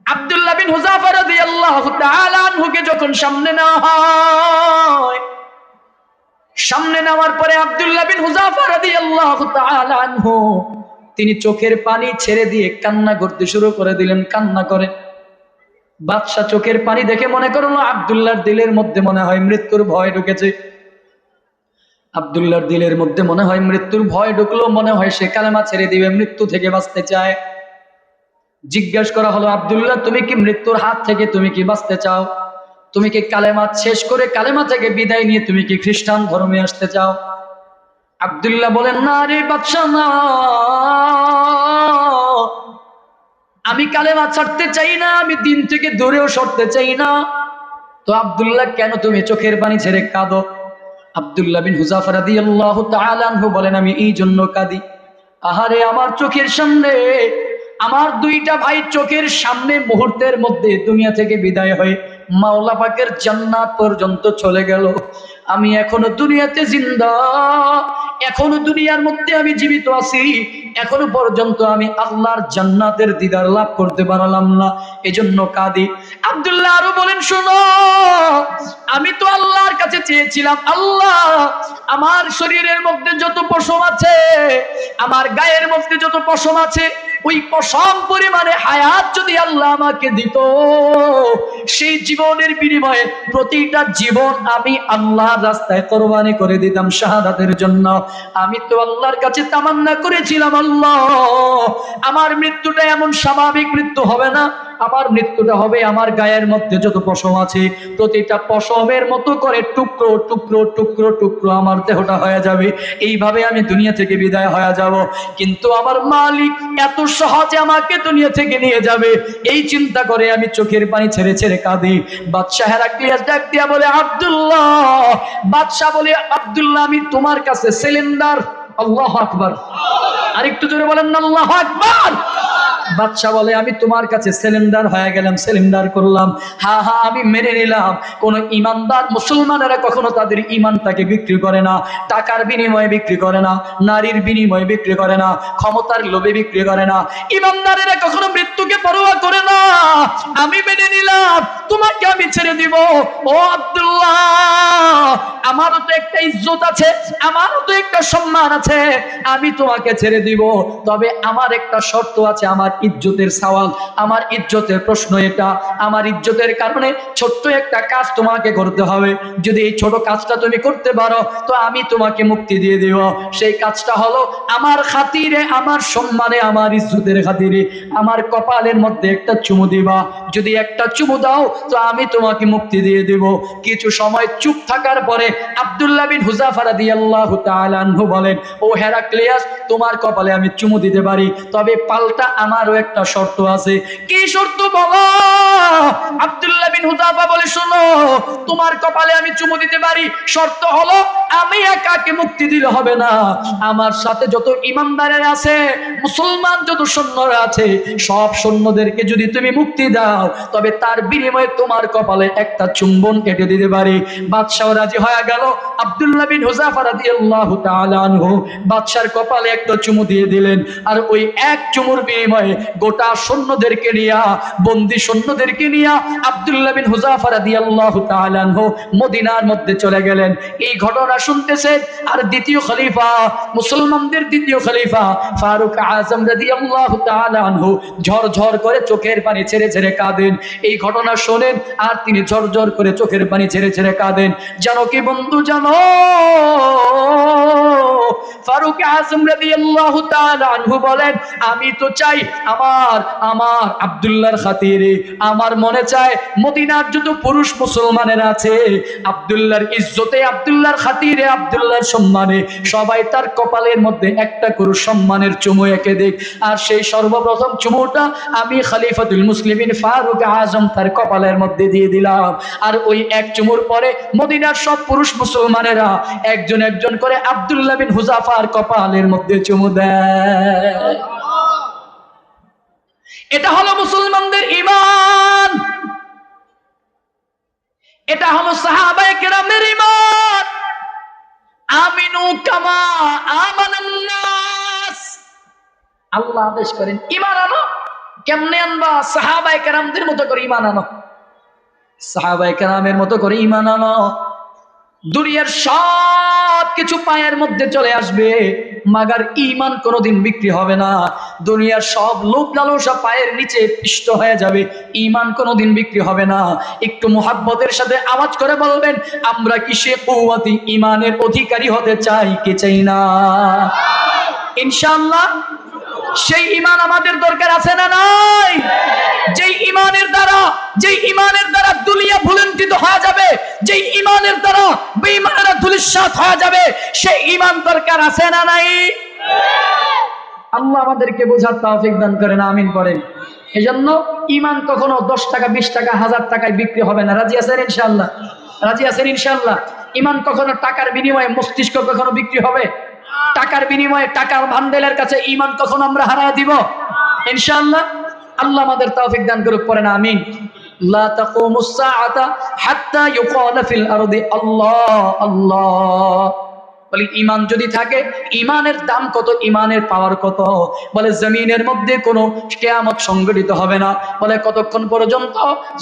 A: আব্দুল্লাহ বিন হুযাফা রাদিয়াল্লাহু তাআলা আনহুকে যখন সামনে নেওয়া হয়, সামনে নেওয়ার পরে আব্দুল্লাহ বিন হুযাফা রাদিয়াল্লাহু তাআলা আনহু তিনি চোখের পানি ছেড়ে দিয়ে কান্না করতে শুরু করে দিলেন, কান্না করে। বাদশা চোখের পানি দেখে মনে করলো আব্দুল্লাহর দিলের মধ্যে মনে হয় মৃত্যুর ভয় ঢুকেছে। আব্দুল্লাহর দিলের মধ্যে মনে হয় মৃত্যুর ভয় ঢুকলো, মনে হয় সে কালেমা ছেড়ে দিবে, মৃত্যু থেকে বাঁচতে চায়। জিজ্ঞাসা করা হলো, আব্দুল্লাহ, তুমি কি মৃত্যুর হাত থেকে তুমি কি বাঁচতে চাও? তুমি কি কালেমা শেষ করে, কালেমা থেকে বিদায় নিয়ে তুমি কি খ্রিস্টান ধর্মে আসতে চাও? আব্দুল্লাহ বলেন, না রে বাদশা, না, আমি কালেমা ছাড়তে চাই না, আমি দিন থেকে দূরেও সরতে চাই না। তো আব্দুল্লাহ, কেন তুমি চোখের পানি ছেড়ে কাঁদো? আব্দুল্লাহ বিন হুযাফা রাদিয়াল্লাহু তাআলা আনহু বলেন, আমি এই জন্য কাঁদি, আহারে আমার চোখের সামনে আমার দুইটা ভাই চোখের সামনে মুহূর্তের মধ্যে দুনিয়া থেকে বিদায় হয়ে মাওলা পাকের জান্নাত পর্যন্ত চলে গেল। আমি এখনো দুনিয়াতে জিন্দা, এখনো দুনিয়ার মধ্যে আমি জীবিত আছি, এখনো পর্যন্ত আমি আল্লাহর জান্নাতের দিদার লাভ করতে পারলাম না, এজন্য কাঁদি। আব্দুল্লাহ আরো বলেন, শোনো, আমি তো আল্লাহর কাছে চেয়েছিলাম, আল্লাহ আমার শরীরের মধ্যে যত পশম আছে, আমার গায়ের মধ্যে যত পশম আছে, ওই পশম পরিমাণে হায়াত যদি আল্লাহ আমাকে দিত, সেই জীবনের বিনিময়ে প্রতিটা জীবন আমি আল্লাহর রাস্তায় কোরবানি করে দিতাম শাহাদাতের জন্য। আমি তো আল্লাহর কাছে তামান্না করেছিলাম, আল্লাহ আমার মৃত্যুটা এমন স্বাভাবিক মৃত্যু হবে না, আমার মৃত্যুটা হবে আমার গায়ের মধ্যে যত পশম আছে প্রতিটা পশমের মতো করে টুকরো টুকরো টুকরো টুকরো আমার দেহটা হয়ে যাবে, এইভাবে আমি দুনিয়া থেকে বিদায় হয়ে যাব। কিন্তু আমার মালিক এত সহজে আমাকে দুনিয়া থেকে নিয়ে যাবে, এই চিন্তা করে আমি চোখের পানি ছেড়ে ছেড়ে কাঁদি। বাদশাহ হেরাক্লিয়াস ডাক দিয়া বলে, আব্দুল্লাহ, বাদশাহ বলে, আব্দুল্লাহ আমি তোমার কাছে সিলিন্ডার। আল্লাহু আকবার, আরেকটু জোরে বলেন না আল্লাহু আকবার। বাদশা বলে, আমি তোমার কাছে সিলিন্ডার হয়ে গেলাম, সিলিন্ডার করলাম। হ্যাঁ হ্যাঁ, আমি মেনে নিলাম, কোন ইমানদার মুসলমানেরা কখনো তাদের ইমানটাকে বিক্রি করে না, টাকার বিনিময়ে বিক্রি করে না, নারীর বিনিময়ে বিক্রি করে না, ক্ষমতার লোভে বিক্রি করে না। ইমানদারেরা কখনো মৃত্যুকে পরোয়া করে না। আমি মেনে নিলাম, তোমাকে আমি ছেড়ে দিব। ও আব্দুল্লাহ, আমারও তো একটা ইজ্জত আছে, আমারও তো একটা সম্মান আছে, আমি তোমাকে ছেড়ে দিব, তবে আমার একটা শর্ত আছে, আমার ইজ্জতের সওয়াল, আমার ইজ্জতের প্রশ্ন এটা, আমার ইজ্জতের কারণে ছোট্ট একটা কাজ তোমাকে করতে হবে। যদি এই ছোট কাজটা তুমি করতে পারো তো আমি তোমাকে মুক্তি দিয়ে দেব। সেই কাজটা হলো, আমার খাতিরে, আমার সম্মানে, আমার ইজ্জতের খাতিরে আমার কপালের মধ্যে একটা চুমু দিবা। যদি একটা চুমু দাও তো আমি তোমাকে মুক্তি দিয়ে দেব। কিছু সময় চুপ থাকার পরে আব্দুল্লাহ বিন হুযাফা রাদিয়াল্লাহু তাআলা আনহু বলেন, ও হেরাক্লিয়াস, তোমার কপালে আমি চুমু দিতে পারি, তবে পাল্টা আমারও একটা শর্ত আছে। কি শর্ত বলো? আব্দুল্লাহ বিন হুযাফা বলে, শোনো, তোমার কপালে আমি চুমু দিতে পারি, শর্ত হলো আমি একাকে মুক্তি দিলে হবে না, আমার সাথে যত ইমানদারেরা আছে, মুসলমান যত সৈন্যরা আছে, সব সৈন্যদেরকে যদি তুমি মুক্তি দাও তবে তার বিনিময়ে তোমার কপালে একটা চুম্বন কেটে দিতে পারি। বাদশাহ রাজি হয়ে গেল। আব্দুল্লাহ বিন হুযাফা রাদিয়াল্লাহু তাআলা আনহু বাদশার কপালে একটা চুমু দিয়ে দিলেন, আর ওই এক চুমুর বিনিময়ে গোটা সৈন্যদেরকে নিয়া, বন্দী সৈন্যদেরকে নিয়া আব্দুল্লাহ বিন হুযাফা রাদিয়াল্লাহু তাআলা আনহু মদিনার মধ্যে চলে গেলেন। এই ঘটনা শুনতেছেন, আর দ্বিতীয় খলিফা, মুসলমানদের দ্বিতীয় খলিফা ফারুক আযম রাদিয়াল্লাহু তাআলা আনহু ঝরঝর করে চোখের পানি ছেড়ে ছেড়ে কাঁদেন। এই ঘটনা শোনেন আর তিনি ঝরঝর করে চোখের পানি ছেড়ে ছেড়ে কাঁদেন। জানো কি বন্ধু, জানো, ফারুক আযম রাদিয়াল্লাহু তাআলা আনহু বলেন, আমি তো চাই আমার আব্দুল্লাহর খাতিরে, আমার মনে চায় মদিনার যত পুরুষ মুসলমানেরা আছে, আব্দুল্লাহর ইজ্জতে, আব্দুল্লাহর খাতিরে, আব্দুল্লাহর সম্মানে সবাই তার কপালের মধ্যে একটা করে সম্মানের চুমু এঁকে দেখ। আর সেই সর্বপ্রথম চুমুটা আমি খলিফাতুল মুসলিমিন ফারুক আযম তার কপালের মধ্যে দিয়ে দিলাম। আর ওই এক চুমুর পরে মদিনার সব পুরুষ মুসলমানেরা একজন একজন করে আব্দুল্লাহ বিন হুযাফার কপালের মধ্যে চুমু দেয়। এটা হলো মুসলমানদের ঈমান, এটা হলো সাহাবায়ে কেরামের ঈমান। আমিনু কামা আমানান নাস, আল্লাহ আদেশ করেন ঈমান আনো। কেমনে আনবা? সাহাবায়ে কেরামদের মতো করে ঈমান আনো, সাহাবায়ে কেরামের মতো করে ঈমান আনো। দুনিয়ার সব কিছু পায়ের মধ্যে চলে আসবে, মাগার ঈমান কোনোদিন বিক্রি হবে না। দুনিয়ার সব লোভ লালসা পায়ের নিচে পিষ্ট হয়ে যাবে, ঈমান কোনোদিন বিক্রি হবে না। একটু মুহাব্বতের সাথে আওয়াজ করে বলবেন, আমরা কি সে কুওয়াতি ঈমানের অধিকারী হতে চাই কি চাই না? ইনশাআল্লাহ সেই ঈমান আমাদের দরকার আছে না নাই? যেই ঈমানের দ্বারা দুনিয়া ভুলুণ্ঠিত হয়ে যাবে, যেই ঈমানের দ্বারা বেঈমানেরা ধূলিসাৎ হয়ে যাবে, সেই ঈমান দরকার আছে না নাই? আল্লাহ আমাদেরকে বোঝার তৌফিক দান করেন, আমিন পড়েন। এজন্য ইমান কখনো 10 টাকা 20 টাকা 1000 টাকায় বিক্রি হবে না। রাজি আছেন ইনশাআল্লাহ? রাজি আছেন ইনশাআল্লাহ? ইমান কখনো টাকার বিনিময়ে, মস্তিষ্ক কখনো বিক্রি হবে? টাকার বিনিময়ে, টাকার ভান্ডেলের কাছে ইমান কখনো আমরা হারায় দিব? ইনশাআল্লাহ। আল্লাহ আমাদের তৌফিক দান করুক, পড়েন আমিন। লা তাকুমুস সাআতা হাত্তা ইউকালা ফিল আরদি আল্লাহ আল্লাহ। বলে ইমান যদি থাকে, ইমানের দাম কত, ইমানের পাওয়ার কত? বলে জমিনের মধ্যে কোনো কিয়ামত সংঘটিত হবে না। বলে কতক্ষণ পর্যন্ত?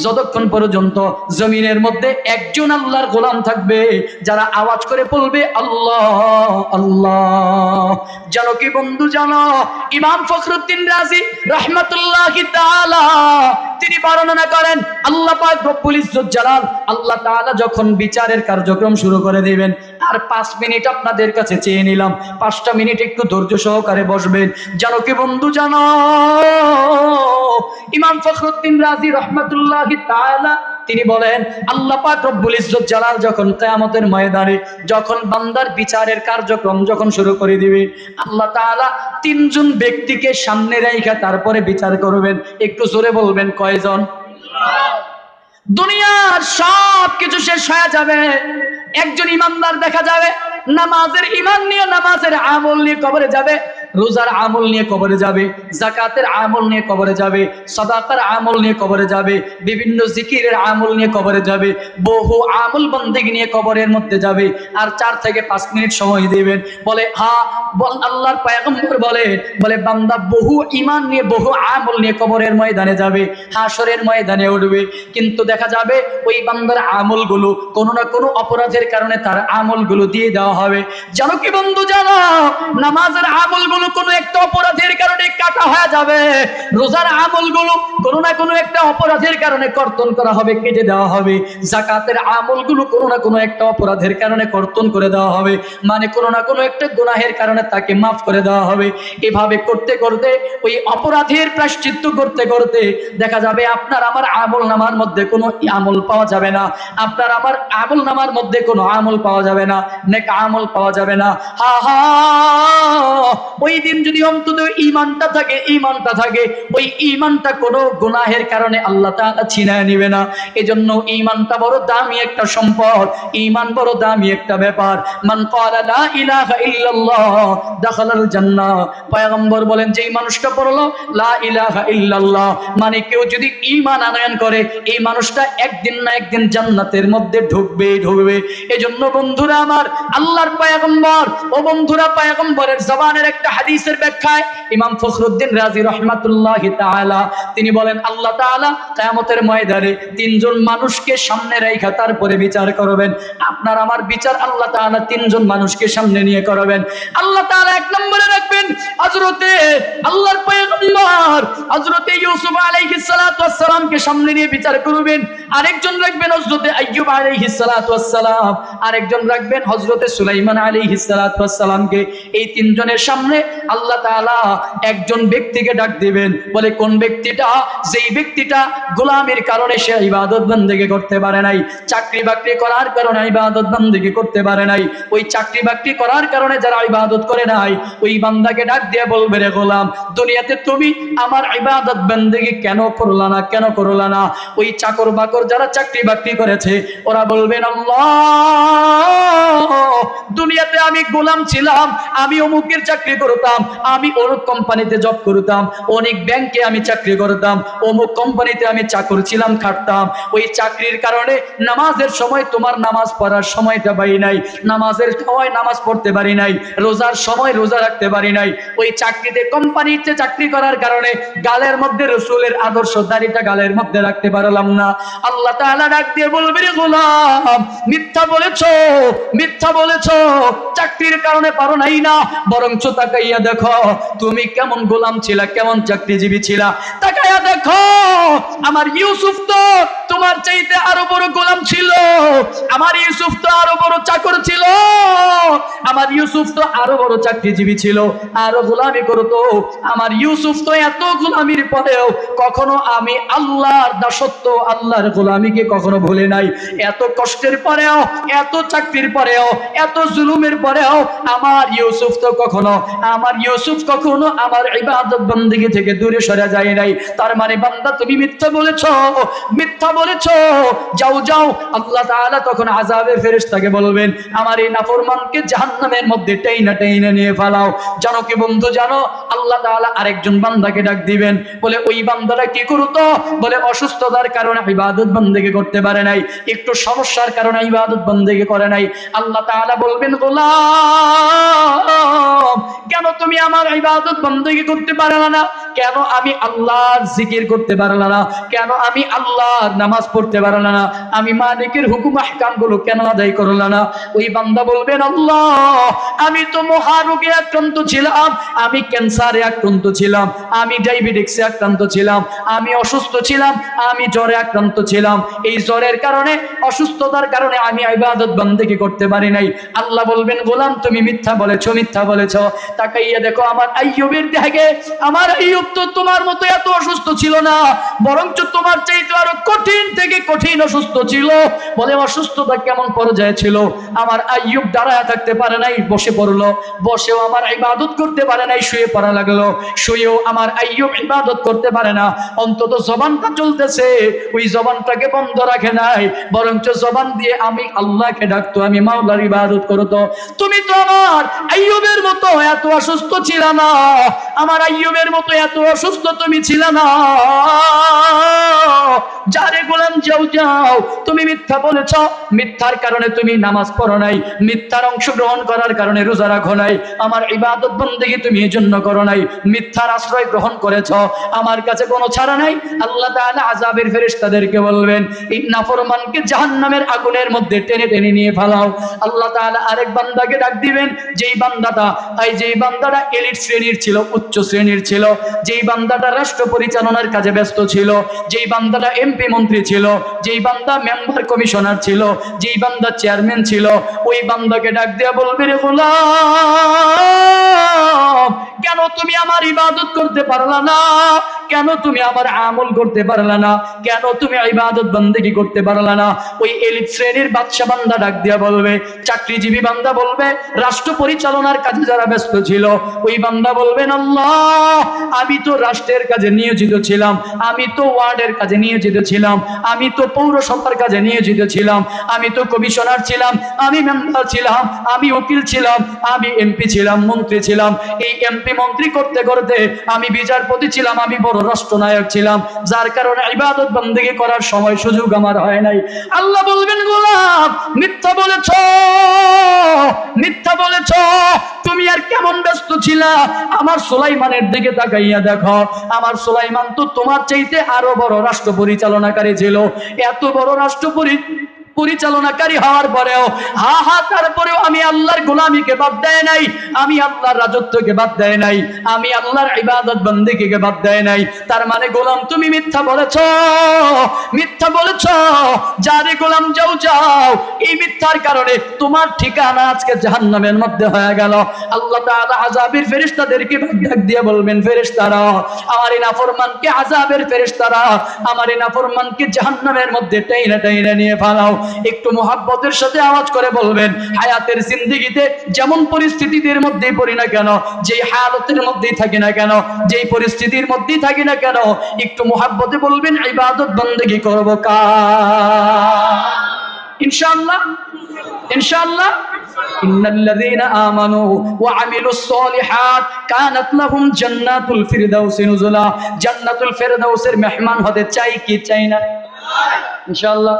A: যতক্ষণ পর্যন্ত জমিনের মধ্যে একজন আল্লাহর গোলাম থাকবে যারা আওয়াজ করে বলবে আল্লাহ আল্লাহ। জানো কি বন্ধু, জানো ইমাম ফখরুদ্দিন রাজি রাহমাতুল্লাহি তাআলা তিনি বর্ণনা করেন, আল্লাহ পাক রব্বুল ইজ্জত জালাল আল্লাহ তাআলা যখন বিচারের কার্যক্রম শুরু করে দিবেন, আর 5 মিনিট আপনাদের কাছে চেয়ে নিলাম, 5টা মিনিট একটু ধৈর্য সহকারে বসবেন। জানো কি বন্ধু, জানো ইমাম ফখরুদ্দিন রাজি রাহমাতুল্লাহি তাআলা তিনি বলেন, আল্লাহ পাক রব্বুল ইজ্জত জালাল যখন কিয়ামতের ময়দানে যখন বান্দার বিচারের কার্যক্রম যখন শুরু করে দিবে, আল্লাহ তাআলা 3 জন ব্যক্তিকে সামনে রেখে তারপরে বিচার করবেন। একটু জোরে বলবেন, কয়জন? দুনিয়ার সব কিছু শেষ হয়ে যাবে, একজন ইমানদার দেখা যাবে নামাজের ইমান নিয়ে, নামাজের আমল নিয়ে কবরে যাবে, রোজার আমল নিয়ে কবরে যাবে, যাকাতের আমল নিয়ে কবরে যাবে, সাদাকার আমল নিয়ে কবরে যাবে, বিভিন্ন জিকিরের আমল নিয়ে কবরে যাবে, বহু আমল বন্দেগী নিয়ে কবরের মধ্যে যাবে। আর 4 থেকে 5 মিনিট সময় দিবেন। বলে হ্যাঁ, আল্লাহর পয়গম্বর বলে বান্দা বহু ইমান নিয়ে, বহু আমল নিয়ে কবরের ময়দানে যাবে, হাসরের ময়দানে উঠবে। কিন্তু দেখা যাবে ওই বান্দার আমলগুলো কোনো না কোনো অপরাধের কারণে তার আমলগুলো দিয়ে দেওয়া হবে। জানো কি বন্ধু, জানো নামাজের আমলগুলো কোনো একটা অপরাধের কারণে কাটা হয়ে যাবে, রোজার আমলগুলো কোনো না কোনো একটা অপরাধের কারণে কর্তন করা হবে, কেটে দেওয়া হবে, যাকাতের আমলগুলো কোনো না কোনো একটা অপরাধের কারণে কর্তন করে দেওয়া হবে, মানে কোনো না কোনো একটা গুনাহের কারণে তাকে মাফ করে দেওয়া হবে। এভাবে করতে করতে, ওই অপরাধের প্রায়শ্চিত্ত করতে করতে দেখা যাবে আপনার আমার আমল নামার মধ্যে কোনো আমল পাওয়া যাবে না, আপনার আমার আমল নামার মধ্যে কোনো আমল পাওয়া যাবে না, নেক আমল পাওয়া যাবে না। হা হা, ওই দিন যদি অন্তত ঈমানটা থাকে, ঈমানটা থাকে, ওই ঈমানটা কোনো গুনাহের কারণে আল্লাহ তাআলা ছিনায় নেবে না। এজন্য ঈমানটা বড় দামি একটা সম্পদ, ঈমান বড় দামি একটা ব্যাপার। মান ক্বালা লা ইলাহা ইল্লাল্লাহ দাখালাল জান্নাহ। পয়গম্বর বলেন, যেই মানুষটা পড়লো লা ইলাহা ইল্লাল্লাহ, মানে কেউ যদি ঈমান আনয়ন করে, এই মানুষটা একদিন না একদিন জান্নাতের মধ্যে ঢুকবে ঢুকবে। এজন্য বন্ধুরা আমার, আল্লাহর পয়গম্বর, ও বন্ধুরা, পয়গম্বরের জবানের একটা হাদিসের ব্যাখ্যায় ইমাম ফখরুদ্দিন রাজি রাহমাতুল্লাহি তাআলা তিনি বলেন, আল্লাহ তাআলা কিয়ামতের ময়দানে 3 জন মানুষকে সামনে রেখে তারপরে বিচার করবেন। আপনার আমার বিচার আল্লাহ তাআলা 3 জন মানুষকে সামনে নিয়ে করবেন। আল্লাহ তাআলা 1 নম্বরে রাখবেন হযরতে আল্লাহর পয়গম্বর হযরতে ইউসুফ আলাইহিস সালাতু ওয়াস সালামকে সামনে নিয়ে বিচার করবেন। আরেকজন রাখবেন হযরতে আইয়ুব আলাইহিস সালাতু ওয়াস সালাম, আরেকজন রাখবেন হযরতে সুলাইমান আলাইহিস সালাতু ওয়াস সালামকে। এই 3 জনের সামনে আল্লাহ তাআলা একজন ব্যক্তিকে ডাক দিবেন। বলে কোন ব্যক্তিটা? যেই ব্যক্তিটা গোলামের কারণে সে ইবাদত বন্দেগী করতে পারে নাই, চাকরি বাকরি করার কারণে ইবাদত বন্দেগী করতে পারে নাই, ওই চাকরি বাকরি করার কারণে যারা ইবাদত করে নাই, ওই বান্দাকে ডাক দিয়ে বলবে, রে গোলাম, দুনিয়াতে তুমি আমার ইবাদত বন্দেগী কেন করলা না, কেন করলা না? ওই চাকর বাকর যারা চাকরি বাকরি করেছে ওরা বলবেন, আল্লাহ, দুনিয়াতে আমি গোলাম ছিলাম, আমি অমুকের চাকরি করতাম, আমি অমুক কোম্পানিতে জব করতাম, অনেক ব্যাংকে আমি চাকরি করতাম, অমুক কোম্পানিতে আমি চাকর ছিলাম, খাটতাম। ওই চাকরির কারণে নামাজের সময় তোমার নামাজ পড়ার সময়টা পাই নাই, নামাজের সময় নামাজ পড়তে পারি নাই, রোজার সময় রোজা রাখতে পারি নাই। ওই চাকরিতে, কোম্পানিতে চাকরি করার কারণে গালের মধ্যে রাসূলের আদর্শ দাড়িটা গালের মধ্যে রাখতে পারলাম না। আল্লাহ তাআলা ডাক দিয়ে বলবে, রে গোলাম, মিথ্যা বলেছো, মিথ্যা বলেছো, চাকরির কারণে পারো নাই না, বরঞ্চ তাকাইয়া দেখো তুমি কেমন গোলাম ছিলা, কেমন চাকরিজীবী ছিলা। তাকাইয়া দেখো আমার ইউসুফ তো তোমার চাইতে আরো বড় গোলাম ছিল, আমার ইউসুফ তো আরো বড় চাকর ছিল, আমার ইউসুফ তো আরো বড় চাকরিজীবী ছিল, আরো গোলামি করতো। আমার ইউসুফ তো এত গোলামির পরেও কখনো আমি আল্লাহর দাসত্ব, আল্লাহর গোলামিকে কখনো ভুলে নাই। এত কষ্টের পরেও, এত চাকরির পরেও, এত জুলুমের পরেও আমার ইউসুফ কখনো আমার ইবাদত বন্দেগী থেকে দূরে সরে যায় নাই। তার মানে বান্দা তুমি মিথ্যা বলেছো, মিথ্যা বলেছো, যাও যাও। আল্লাহ তাআলা তখন আযাবের ফেরেশতাকে বলবেন আমার এই নাফরমানকে জাহান্নামের মধ্যে টেইনা টেইনা নিয়ে ফেলাও। জানো কি বন্ধু, জানো আল্লাহ তাআলা আরেকজন বান্দাকে ডাক দিবেন, বলে ওই বান্দাটা কি করতো? বলে অসুস্থতার কারণে ইবাদত বন্দেগী করতে পারে নাই, একটু সমস্যার কারণে ইবাদত বন্দেগী করে নাই। আল্লাহ তাআলা বলবেন গোলাম, কেন তুমি আমার ইবাদত বন্দেগী করতে পারলা না? কেন আমি আল্লাহর জিকির করতে পারলা না? কেন আমি আল্লাহর নামাজ পড়তে পারলা না? আমি মালিকের হুকুম আহকাম গুলো কেন আদায় করলা না? ওই বান্দা বলবেন আল্লাহ, আমি তো মহারোগে আক্রান্ত ছিলাম, আমি ক্যান্সারে আক্রান্ত ছিলাম, আমি ডায়াবেটিসে আক্রান্ত ছিলাম, আমি অসুস্থ ছিলাম, আমি জ্বরে আক্রান্ত ছিলাম। এই জ্বরের কারণে, অসুস্থতার কারণে আমি ইবাদত বন্দেগী করতে পারি নাই। আল্লাহ বলবেন গোলাম তুমি মিথ্যা বলেছো, মিথ্যা বলেছো। তাকাইয়া দেখো আমার আইয়ুবের দেহে, আমার আইয়ুব তো তোমার মতো এত অসুস্থ ছিল না, বরঞ্চ তোমার চাইতে আরো কঠিন থেকে কঠিন অসুস্থ ছিল। বলে অসুস্থতা কেমন পর্যায়ে ছিল? আমার আইয়ুব দাঁড়ায় থাকতে পারে নাই, বসে পড়লো, বসেও আমার ইবাদত করতে পারে নাই, শুয়ে পড়া লাগলো, শুয়েও আমার আইয়ুব ইবাদত করতে পারে না। অন্তত জবানটা চলতেছে, ওই জবানটাকে বন্ধ রাখে নাই, বরঞ্চ জবান দিয়ে আমি আল্লাহকে ডাকতো, আমি মাওলার ইবাদত করতো। তুমি তো আমার আইয়ুবের মতো এত অসুস্থ ছিল না, আমার আইয়ুবের মতো এত অসুস্থ তুমি ছিল না। যারে গোলাম যাও যাও, তুমি মিথ্যা বলেছ, মিথ্যার কারণে তুমি নামাজ পড়ো নাই, মিথ্যার অংশগ্রহণ করার কারণে রোজা রাখো নাই, আমার ইবাদত বন্দেগী তুমি এই জন্য করো নাই, মিথ্যার আশ্রয় গ্রহণ করেছ, আমার কাছে কোনো ছাড়া নাই। আল্লাহ তাআলা আযাবের ফেরেশতাদেরকে বলবেন এই নাফরমানকে জাহান্নামের আগুনের মধ্যে টেনে টেনে নিয়ে ফেলাও। আল্লাহ তাআলা আরেক বান্দাকে ডাক দিবেন, যেই বান্দাটা এলিট শ্রেণীর ছিল, উচ্চ শ্রেণীর ছিল, যেই বান্দাটা রাষ্ট্র পরিচালনার কাজে ব্যস্ত ছিল, যেই বান্দাটা এমপি মন্ত্রী ছিল, যেই বান্দা মেম্বার কমিশনার ছিল, যেই বান্দা চেয়ারম্যান ছিল, ওই বান্দাকে ডাক দিয়া বলবে রে গোলাম, কেন তুমি আমার ইবাদত করতে পারলা না? কেন তুমি আমার আমল করতে পারলা না? কেন তুমি ইবাদত বন্দেগী করতে পারলা না? ওই এলিট শ্রেণীর বাদশা বান্দা ডাক দিয়া বলবে, চাকরিজীবী বান্দা বলবে, রাষ্ট্র পরিচালনার কাজে যারা ব্যস্ত ছিল, ওই বান্দা বলবেন আল্লাহ, আমি তো রাষ্ট্রের কাজে নিয়োজিত ছিলাম, আমি তো ওয়ার্ডের কাজে নিয়োজিত ছিলাম, আমি তো পৌরসভার কাজে নিয়োজিত ছিলাম, আমি তো কমিশনার ছিলাম, আমি মেম্বার ছিলাম, আমি উকিল ছিলাম, আমি এমপি ছিলাম, মন্ত্রী ছিলাম। এই এমপি মন্ত্রী করতে করতে আমি বিচারপতি ছিলাম, আমি বড় রাষ্ট্রনায়ক ছিলাম, যার কারণে ইবাদত বন্দেগী করার সময় সুযোগ আমার হয় নাই। আল্লাহ বলবেন গোলাম মিথ্যা বলেছো, মিথ্যা বলেছো, তুমি আর কেমন ব্যস্ত ছিলা? আমার সুলাইমানের দিকে তাকাইয়া দেখো, আমার সুলাইমান তো তোমার চাইতে আরো বড় রাষ্ট্র পরিচালনাকারী ছিল। এত বড় রাষ্ট্র পরিচালনাকারী হওয়ার পরেও তারপরেও আমি আল্লাহর গোলামিকে বাদ দেয় নাই, আমি আল্লাহর রাজত্বকে বাদ দেয় নাই, আমি আল্লাহর ইবাদত বন্দেগীকে বাদ দেয় নাই। তার মানে গোলাম তুমি মিথ্যা বলেছ, মিথ্যা বলেছ। যারে গোলাম যাও যাও, এই মিথ্যার কারণে তোমার ঠিকানা আজকে জাহান্নামের মধ্যে হয়ে গেল। আল্লাহ তাআলা আযাবের ফেরেশতাদেরকে ডাক দিয়ে বলবেন, ফেরেশতারা আমার এই নাফরমানকে, আযাবের ফেরেশতারা আমার এই নাফরমানকে জাহান্নামের মধ্যে টেনে টেনে নিয়ে ফেলাও। একটু মোহাব্বতের সাথে আওয়াজ করে বলবেন, হায়াতের জিন্দেগিতে যেমন পরিস্থিতির মধ্যেই পড়ি না কেন, যেই হালতের মধ্যেই থাকি না কেন, যেই পরিস্থিতির মধ্যেই থাকি না কেন, একটু মোহাব্বতে বলবেন ইবাদত বন্দেগী করব কার? ইনশাআল্লাহ, ইনশাআল্লাহ। ইন্নাল্লাযীনা আমানু ওয়া আমিলুস সলিহাত কানাত লাহুম জান্নাতুল ফিরদাউসি নুজুলা। জান্নাতুল ফিরদাউসের মেহমান হতে চাই কি চাই না? ইনশাআল্লাহ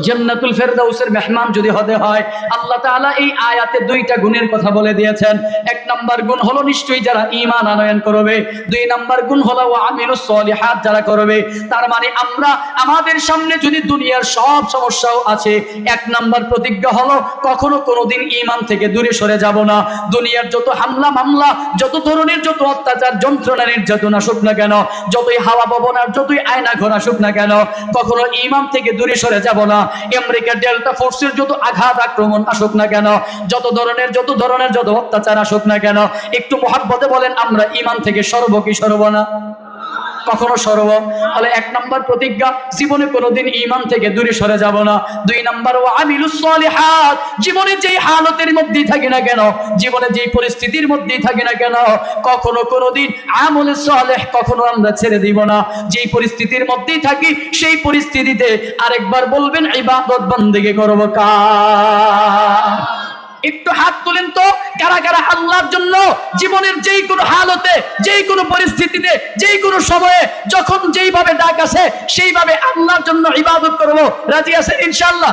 A: জান্নাতুল ফেরদাউসের মেহমান যদি হতে হয়, আল্লাহ তাআলা এই আয়াতে দুইটা গুণের কথা বলে দিয়েছেন। এক নাম্বার গুণ হলো নিশ্চয়ই যারা ঈমান আনয়ন করবে, দুই নাম্বার গুণ হলো ওয়া আমিলুস সলিহাত যারা করবে। তার মানে আমরা, আমাদের সামনে যদি দুনিয়ার সব সমস্যাও আছে, এক নাম্বার প্রতিজ্ঞা হলো কখনো কোনোদিন ঈমান থেকে দূরে সরে যাব না। দুনিয়ার যত হামলা মামলা, যত ধরনের যত অত্যাচার যন্ত্রণা নির্যাতন আসুক না কেন, যতই হাওয়া পবন আর যতই আয়না ঘোর আসুক না কেন, কখনো ঈমান থেকে দূরে সরে যাব না। আমেরিকা ডেল্টা ফোর্সের যত আঘাত আক্রমণ আসুক না কেন, যত ধরনের যত অত্যাচার আসুক না কেন, একটু মহব্বতে বলেন আমরা ঈমান থেকে সরব কি সরব না? কখনো সরব। তাহলে 1 নম্বর প্রতিজ্ঞা, জীবনে কোনোদিন ঈমান থেকে দূরে সরে যাব না। 2 নম্বর ওয়া আমিলুস সলিহাত, জীবনে যেই হালতের মধ্যেই থাকি না কেন, জীবনে যেই পরিস্থিতির মধ্যেই থাকি না কেন, কখনো কোনোদিন আমলে সালেহ কখনো আমরা ছেড়ে দিব না। যেই পরিস্থিতির মধ্যেই থাকি সেই পরিস্থিতিতে আরেকবার বলবেন ইবাদত বন্দেগী করব কার? একটু হাত তুলেন তো, কারা কারা আল্লাহর জন্য জীবনের যেই কোনো হালতে, যেই কোনো পরিস্থিতিতে, যেই কোনো সময়ে, যখন যেইভাবে ডাক আসে সেইভাবে আল্লাহর জন্য ইবাদত করব রাজি আছেন ইনশাআল্লাহ?